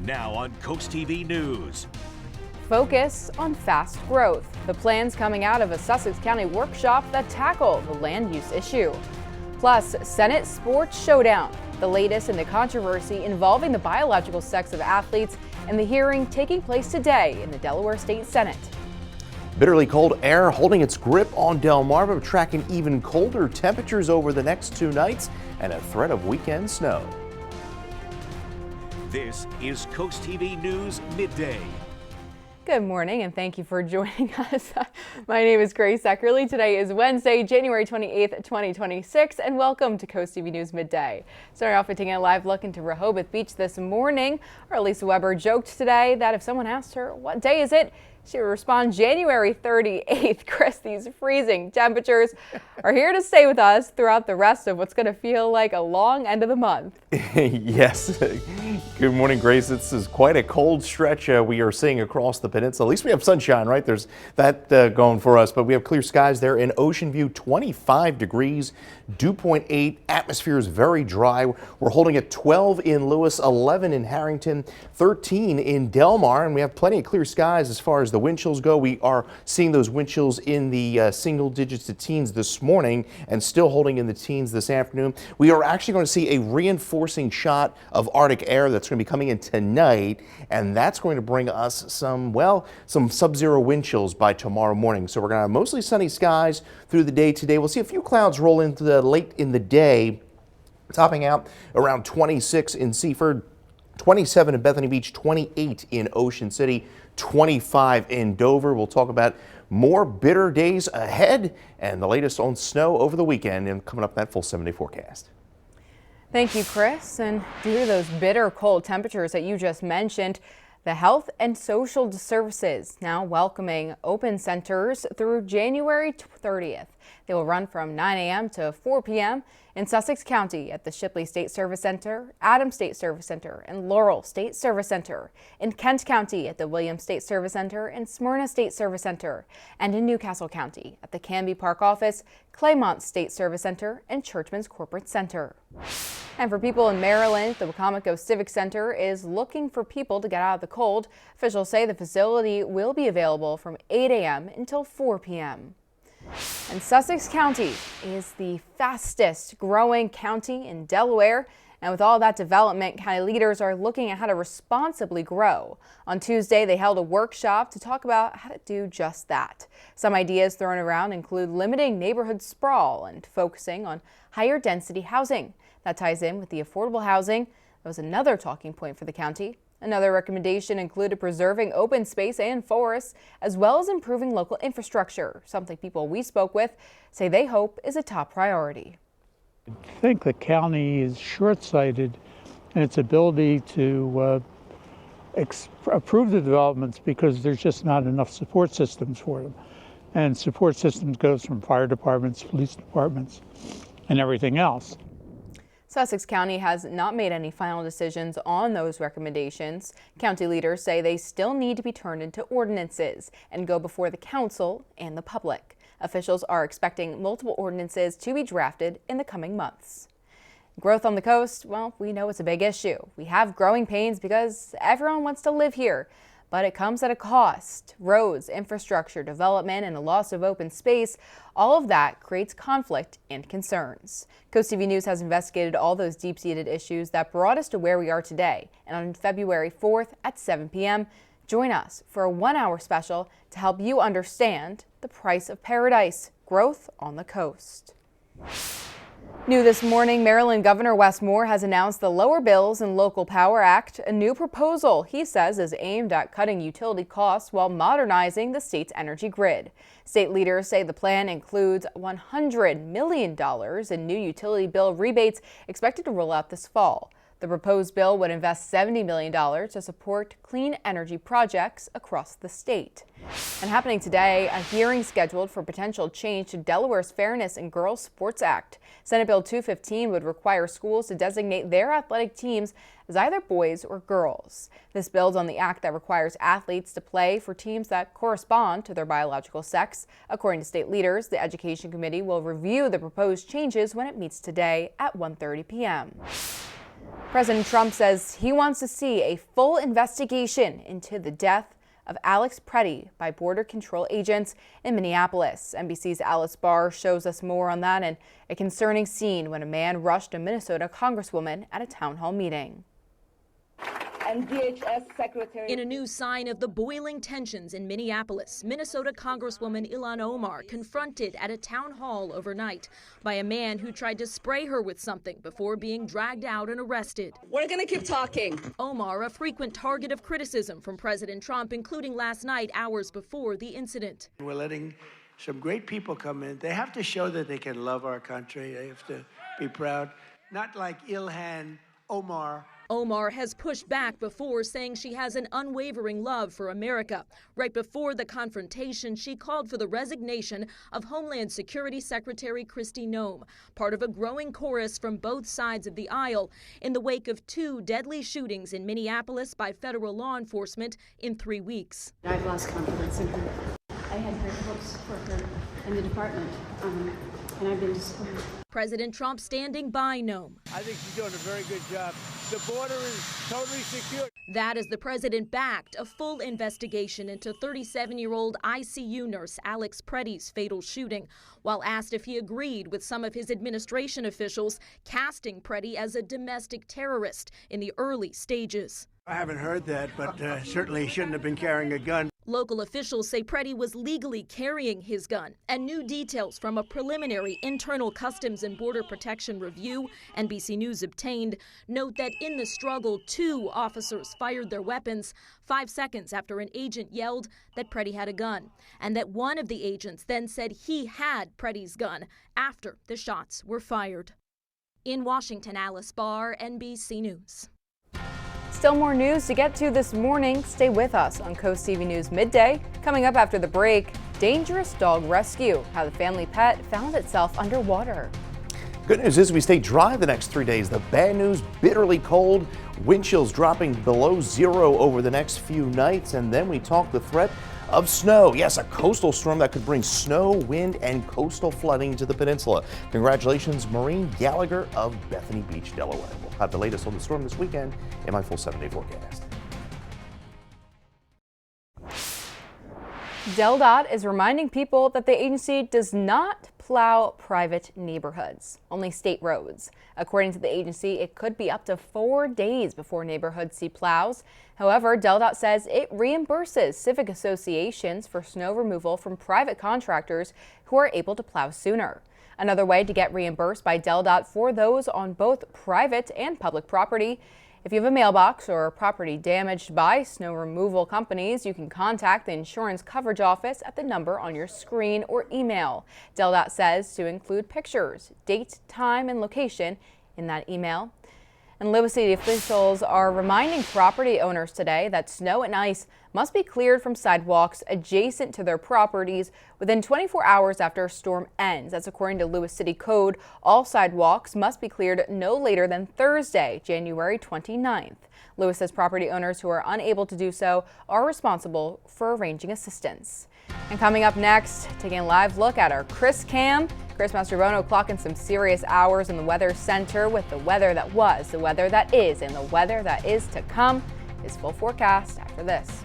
Now on CoastTV News. Focus on fast growth. The plans coming out of a Sussex County workshop that tackle the land use issue. Plus, Senate Sports Showdown, the latest in the controversy involving the biological sex of athletes and the hearing taking place today in the Delaware State Senate. Bitterly cold air holding its grip on Delmarva, tracking even colder temperatures over the next 2 nights and a threat of weekend snow. This is CoastTV News Midday. Good morning and thank you for joining us. My name is Grace Eckerly. Today is Wednesday, January 28th, 2026, and welcome to CoastTV News Midday. Starting off with taking a live look into Rehoboth Beach this morning. Our Lisa Weber joked today that if someone asked her, what day is it? She would respond January 38th. Chris, these freezing temperatures are here to stay with us throughout the rest of what's going to feel like a long end of the month. Yes. Good morning, Grace. This is quite a cold stretch we are seeing across the peninsula. At least we have sunshine, right? There's that going for us, but we have clear skies there in Ocean View, 25 degrees, dew point 8. Atmosphere is very dry. We're holding at 12 in Lewis, 11 in Harrington, 13 in Delmar, and we have plenty of clear skies as far as the wind chills go. We are seeing those wind chills in the single digits to teens this morning and still holding in the teens this afternoon. We are actually going to see a reinforcing shot of Arctic air that's going to be coming in tonight, and that's going to bring us some sub-zero wind chills by tomorrow morning. So we're going to have mostly sunny skies through the day today. We'll see a few clouds roll into the late in the day, topping out around 26 in Seaford, 27 in Bethany Beach, 28 in Ocean City, 25 in Dover. We'll talk about more bitter days ahead and the latest on snow over the weekend and coming up in that full 7-day forecast. Thank you, Chris. And due to those bitter cold temperatures that you just mentioned, the Health and Social Services now welcoming open centers through January 30th. They will run from 9 a.m. to 4 p.m. in Sussex County at the Shipley State Service Center, Adams State Service Center, and Laurel State Service Center, in Kent County at the Williams State Service Center and Smyrna State Service Center, and in Newcastle County at the Canby Park Office, Claymont State Service Center, and Churchman's Corporate Center. And for people in Maryland, the Wacomico Civic Center is looking for people to get out of the cold. Officials say the facility will be available from 8 a.m. until 4 p.m. And Sussex County is the fastest growing county in Delaware. And with all that development, county leaders are looking at how to responsibly grow. On Tuesday, they held a workshop to talk about how to do just that. Some ideas thrown around include limiting neighborhood sprawl and focusing on higher density housing. That ties in with the affordable housing. That was another talking point for the county. Another recommendation included preserving open space and forests, as well as improving local infrastructure, something people we spoke with say they hope is a top priority. I think the county is short-sighted in its ability to approve the developments because there's just not enough support systems for them. And support systems goes from fire departments, police departments, and everything else. Sussex County has not made any final decisions on those recommendations. County leaders say they still need to be turned into ordinances and go before the council and the public. Officials are expecting multiple ordinances to be drafted in the coming months. Growth on the coast, well, we know it's a big issue. We have growing pains because everyone wants to live here, but it comes at a cost. Roads, infrastructure, development, and a loss of open space, all of that creates conflict and concerns. CoastTV News has investigated all those deep-seated issues that brought us to where we are today. And on February 4th at 7 p.m., join us for a 1-hour special to help you understand the price of paradise, growth on the coast. New this morning, Maryland Governor Wes Moore has announced the Lower Bills and Local Power Act, a new proposal he says is aimed at cutting utility costs while modernizing the state's energy grid. State leaders say the plan includes $100 million in new utility bill rebates expected to roll out this fall. The proposed bill would invest $70 million to support clean energy projects across the state. And happening today, a hearing scheduled for potential change to Delaware's Fairness in Girls Sports Act. Senate Bill 215 would require schools to designate their athletic teams as either boys or girls. This builds on the act that requires athletes to play for teams that correspond to their biological sex. According to state leaders, the Education Committee will review the proposed changes when it meets today at 1:30 p.m. President Trump says he wants to see a full investigation into the death of Alex Preddy by Border Control agents in Minneapolis. NBC's Alice Barr shows us more on that and a concerning scene when a man rushed a Minnesota congresswoman at a town hall meeting. And DHS Secretary. In a new sign of the boiling tensions in Minneapolis, Minnesota Congresswoman Ilhan Omar confronted at a town hall overnight by a man who tried to spray her with something before being dragged out and arrested. We're going to keep talking. Omar, a frequent target of criticism from President Trump, including last night, hours before the incident. We're letting some great people come in. They have to show that they can love our country. They have to be proud. Not like Ilhan Omar. Omar has pushed back before, saying she has an unwavering love for America. Right before the confrontation, she called for the resignation of Homeland Security Secretary Kristi Noem, part of a growing chorus from both sides of the aisle in the wake of 2 deadly shootings in Minneapolis by federal law enforcement in 3 weeks. I've lost confidence in her. I had great hopes for her in the department, and I've been disappointed. President Trump standing by Noem. I think she's doing a very good job. The border is totally secure. That as the president backed a full investigation into 37-year-old ICU nurse Alex Preddy's fatal shooting, while asked if he agreed with some of his administration officials casting Preddy as a domestic terrorist in the early stages. I haven't heard that, but certainly he shouldn't have been carrying a gun. Local officials say Preddy was legally carrying his gun, and new details from a preliminary internal Customs and Border Protection review NBC News obtained note that in the struggle, 2 officers fired their weapons 5 seconds after an agent yelled that Preddy had a gun, and that one of the agents then said he had Preddy's gun after the shots were fired. In Washington, Alice Barr, NBC News. Still more news to get to this morning. Stay with us on Coast TV News Midday. Coming up after the break, dangerous dog rescue, how the family pet found itself underwater. Good news is we stay dry the next 3 days. The bad news, bitterly cold, wind chills dropping below 0 over the next few nights. And then we talk the threat of snow. Yes, a coastal storm that could bring snow, wind, and coastal flooding to the peninsula. Congratulations, Maureen Gallagher of Bethany Beach, Delaware. We'll have the latest on the storm this weekend in my full 7-day forecast. DelDOT is reminding people that the agency does not plow private neighborhoods, only state roads. According to the agency, it could be up to 4 days before neighborhoods see plows. However, DelDOT says it reimburses civic associations for snow removal from private contractors who are able to plow sooner. Another way to get reimbursed by DelDOT for those on both private and public property. If you have a mailbox or property damaged by snow removal companies, you can contact the insurance coverage office at the number on your screen or email. DelDOT says to include pictures, date, time, and location in that email. And Lewis City officials are reminding property owners today that snow and ice must be cleared from sidewalks adjacent to their properties within 24 hours after a storm ends. That's according to Lewis City Code. All sidewalks must be cleared no later than Thursday, January 29th. Lewis says property owners who are unable to do so are responsible for arranging assistance. And coming up next, taking a live look at our Chris Cam. Chris Mastrobono clocking some serious hours in the Weather Center with the weather that was, the weather that is, and the weather that is to come. His full forecast after this.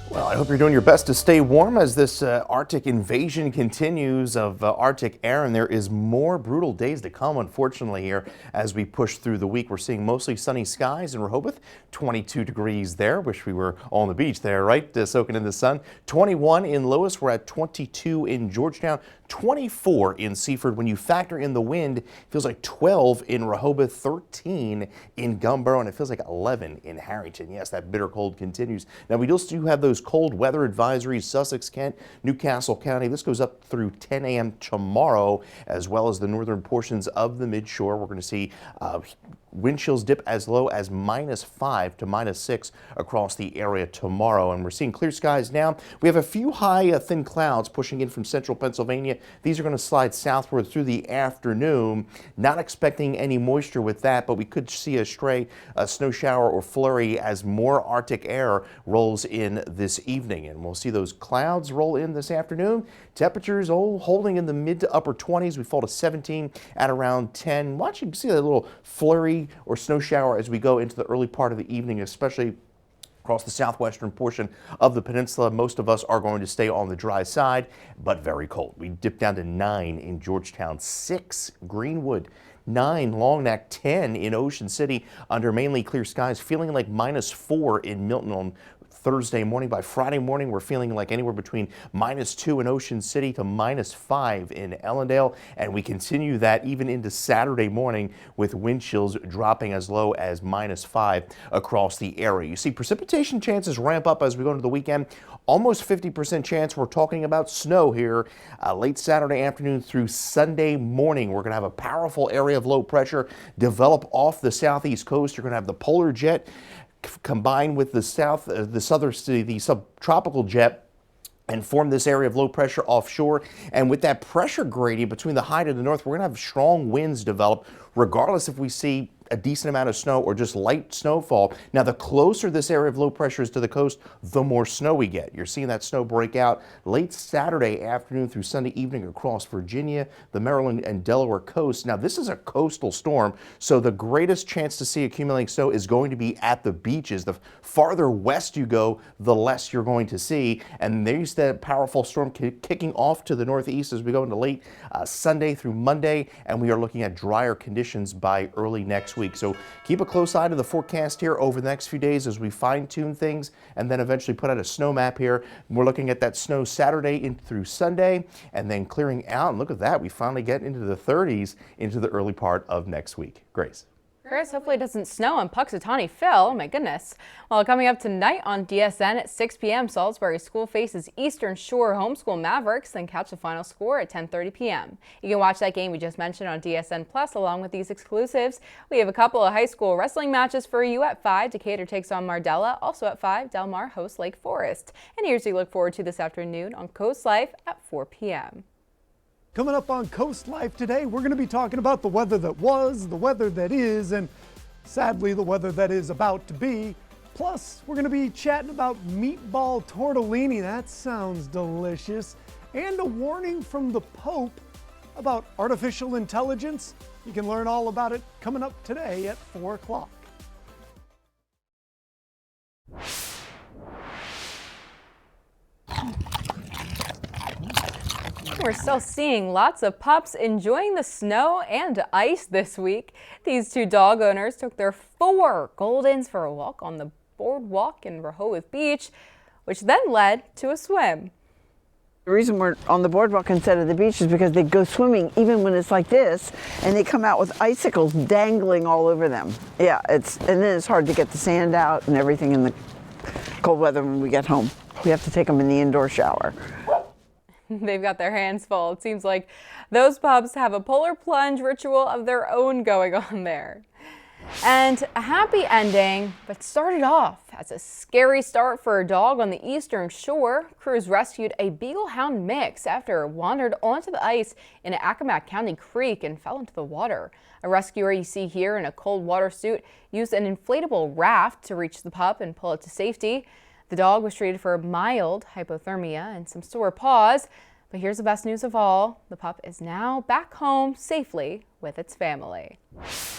Well, I hope you're doing your best to stay warm as this Arctic invasion continues of Arctic air, and there is more brutal days to come, unfortunately, here as we push through the week. We're seeing mostly sunny skies in Rehoboth, 22 degrees there. Wish we were on the beach there, right? Soaking in the sun. 21 in Lewis. We're at 22 in Georgetown. 24 in Seaford. When you factor in the wind, it feels like 12 in Rehoboth, 13 in Gumboro, and it feels like 11 in Harrington. Yes, that bitter cold continues. Now, we still do have those cold weather advisories, Sussex, Kent, Newcastle County. This goes up through 10 a.m. tomorrow, as well as the northern portions of the midshore. We're going to see wind chills dip as low as -5 to -6 across the area tomorrow. And we're seeing clear skies now. We have a few high thin clouds pushing in from central Pennsylvania. These are going to slide southward through the afternoon. Not expecting any moisture with that, but we could see a stray snow shower or flurry as more Arctic air rolls in this this evening, and we'll see those clouds roll in this afternoon. Temperatures holding in the mid to upper 20s. We fall to 17 at around 10. Watch, you can see a little flurry or snow shower as we go into the early part of the evening, especially across the southwestern portion of the peninsula. Most of us are going to stay on the dry side, but very cold. We dip down to 9 in Georgetown, 6 Greenwood, 9 Long Neck, 10 in Ocean City under mainly clear skies, feeling like -4 in Milton on Thursday morning. By Friday morning, we're feeling like anywhere between -2 in Ocean City to -5 in Ellendale, and we continue that even into Saturday morning with wind chills dropping as low as -5 across the area. You see precipitation chances ramp up as we go into the weekend. Almost 50% chance we're talking about snow here late Saturday afternoon through Sunday morning. We're going to have a powerful area of low pressure develop off the southeast coast. You're going to have the polar jet combined with the subtropical jet and form this area of low pressure offshore. And with that pressure gradient between the high to the north, we're going to have strong winds develop regardless if we see a decent amount of snow or just light snowfall. Now, the closer this area of low pressure is to the coast, the more snow we get. You're seeing that snow break out late Saturday afternoon through Sunday evening across Virginia, the Maryland and Delaware coast. Now, this is a coastal storm, so the greatest chance to see accumulating snow is going to be at the beaches. The farther west you go, the less you're going to see. And there's that powerful storm kicking off to the northeast as we go into late Sunday through Monday, and we are looking at drier conditions by early next week. So keep a close eye to the forecast here over the next few days as we fine-tune things and then eventually put out a snow map here. We're looking at that snow Saturday in through Sunday and then clearing out. And look at that, we finally get into the 30s into the early part of next week. Grace. Chris, hopefully it doesn't snow in Puxatawny, Phil. Oh my goodness. Well, coming up tonight on DSN at 6 p.m., Salisbury School faces Eastern Shore Homeschool Mavericks, then catch the final score at 10:30 p.m. You can watch that game we just mentioned on DSN Plus along with these exclusives. We have a couple of high school wrestling matches for you at 5. Decatur takes on Mardella. Also at 5, Delmar hosts Lake Forest. And here's what you look forward to this afternoon on Coast Life at 4 p.m. Coming up on Coast Life today, we're going to be talking about the weather that was, the weather that is, and sadly the weather that is about to be. Plus, we're going to be chatting about meatball tortellini. That sounds delicious. And a warning from the Pope about artificial intelligence. You can learn all about it coming up today at 4 o'clock. We're still seeing lots of pups enjoying the snow and ice this week. These 2 dog owners took their 4 Goldens for a walk on the boardwalk in Rehoboth Beach, which then led to a swim. The reason we're on the boardwalk instead of the beach is because they go swimming even when it's like this, and they come out with icicles dangling all over them. Yeah, and then it's hard to get the sand out and everything in the cold weather when we get home. We have to take them in the indoor shower. They've got their hands full. It seems like those pups have a polar plunge ritual of their own going on there. And a happy ending, but started off as a scary start for a dog on the Eastern Shore. Crews rescued a Beagle Hound mix after it wandered onto the ice in Accomack County Creek and fell into the water. A rescuer you see here in a cold water suit used an inflatable raft to reach the pup and pull it to safety. The dog was treated for mild hypothermia and some sore paws, but here's the best news of all. The pup is now back home safely with its family.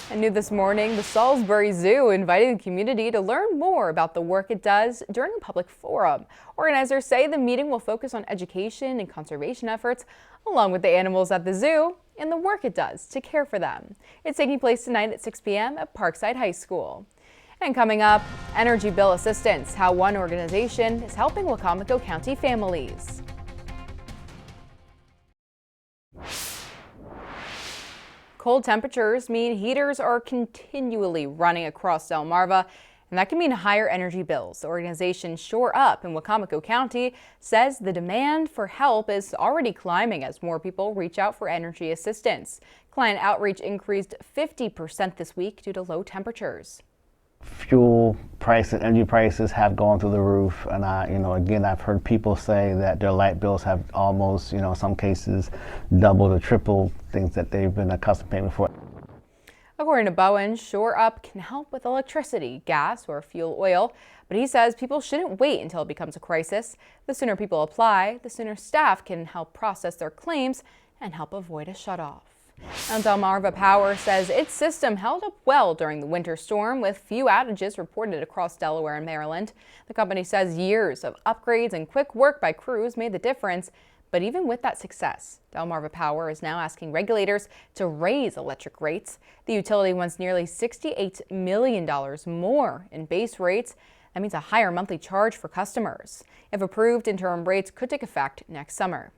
And new this morning, the Salisbury Zoo invited the community to learn more about the work it does during a public forum. Organizers say the meeting will focus on education and conservation efforts, along with the animals at the zoo and the work it does to care for them. It's taking place tonight at 6 p.m. at Parkside High School. And coming up, energy bill assistance, how one organization is helping Wicomico County families. Cold temperatures mean heaters are continually running across Delmarva, and that can mean higher energy bills. The organization Shore Up in Wicomico County says the demand for help is already climbing as more people reach out for energy assistance. Client outreach increased 50% this week due to low temperatures. Fuel prices, energy prices have gone through the roof, and again, I've heard people say that their light bills have almost, in some cases, doubled or tripled things that they've been accustomed to paying before. According to Bowen, Shore Up can help with electricity, gas, or fuel oil, but he says people shouldn't wait until it becomes a crisis. The sooner people apply, the sooner staff can help process their claims and help avoid a shutoff. Now, Delmarva Power says its system held up well during the winter storm, with few outages reported across Delaware and Maryland. The company says years of upgrades and quick work by crews made the difference. But even with that success, Delmarva Power is now asking regulators to raise electric rates. The utility wants nearly $68 million more in base rates. That means a higher monthly charge for customers. If approved, interim rates could take effect next summer.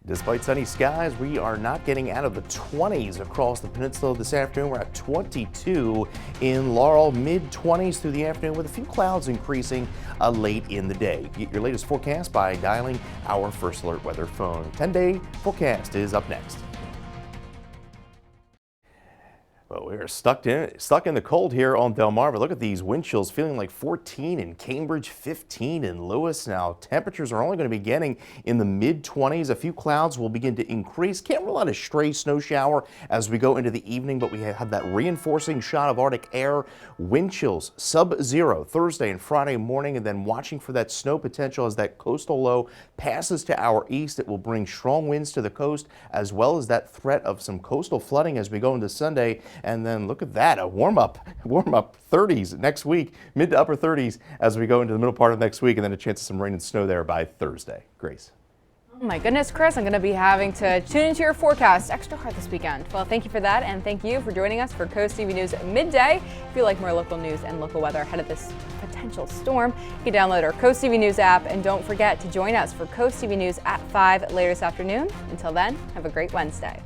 Despite sunny skies, we are not getting out of the 20s across the peninsula this afternoon. We're at 22 in Laurel, mid-20s through the afternoon, with a few clouds increasing late in the day. Get your latest forecast by dialing our First Alert weather phone. 10-day forecast is up next. Well, we're stuck in the cold here on Delmarva. Look at these wind chills, feeling like 14 in Cambridge, 15 in Lewis. Now, temperatures are only going to be getting in the mid-20s. A few clouds will begin to increase. Can't rule out a stray snow shower as we go into the evening, but we have that reinforcing shot of Arctic air. Wind chills sub-zero Thursday and Friday morning, and then watching for that snow potential as that coastal low passes to our east. It will bring strong winds to the coast, as well as that threat of some coastal flooding as we go into Sunday. And then look at that, a warm up 30s next week, mid to upper 30s as we go into the middle part of next week, and then a chance of some rain and snow there by Thursday. Grace. Oh my goodness, Chris, I'm going to be having to tune into your forecast extra hard this weekend. Well, thank you for that, and thank you for joining us for Coast TV News Midday. If you like more local news and local weather ahead of this potential storm, you can download our Coast TV News app, and don't forget to join us for Coast TV News at 5 later this afternoon. Until then, have a great Wednesday.